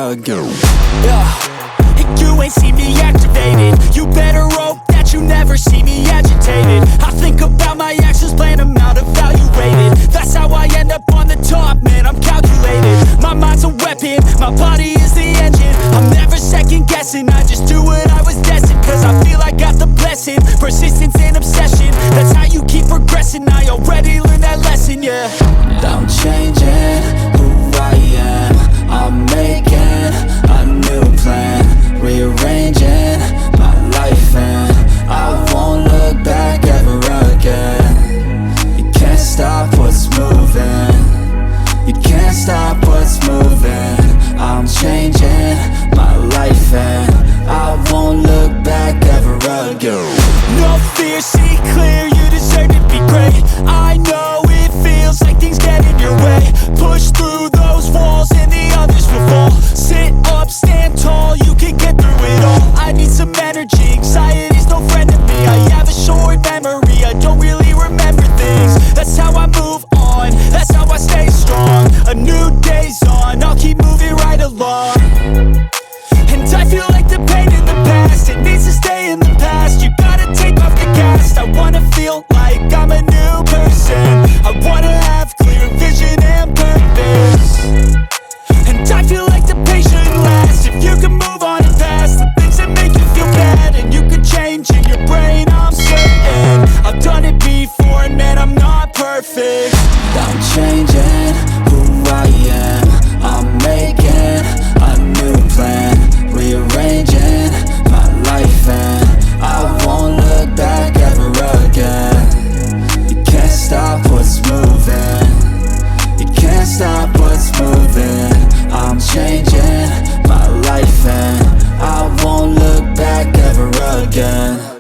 again. You ain't see me activated. You better hope that you never see me agitated. I think about my actions, plan them out, evaluated. That's how I end up on the top, man, I'm calculated. My mind's a weapon, my body is the engine. I'm never second guessing, I just do what I was destined. Cause I feel I got the blessing, persistence and obsession. That's how you keep progressing, I already learned that lesson, yeah. I'm changing who I am, I'm making a new plan, rearranging my life and I won't look back ever again. You can't stop what's moving, you can't stop what's moving. I'm changing my life and I won't look back ever again. No fear, see clear, you deserve to be great. I know it feels like things get in your way. Push through those walls and the others will fall. Sit up, stand tall, you can get through it all. I need some energy, anxiety's no friend to me. I have a short memory, I don't really remember things. That's how I move on, that's how I stay strong. A new day's on, I'll keep moving right along. And I feel like the pain in the past, it needs to stay in the past. You gotta take off the cast. I wanna feel like I'm a new person. I wanna have clear vision and purpose. And I feel like the pain shouldn't last. If you can move on and past the things that make you feel bad, and you can change in your brain, I'm certain. I've done it before and man, I'm not perfect. I'm changing who I am, I'm making a new plan, rearranging my life and I won't look back ever again. You can't stop what's moving, you can't stop what's moving. I'm changing my life and I won't look back ever again.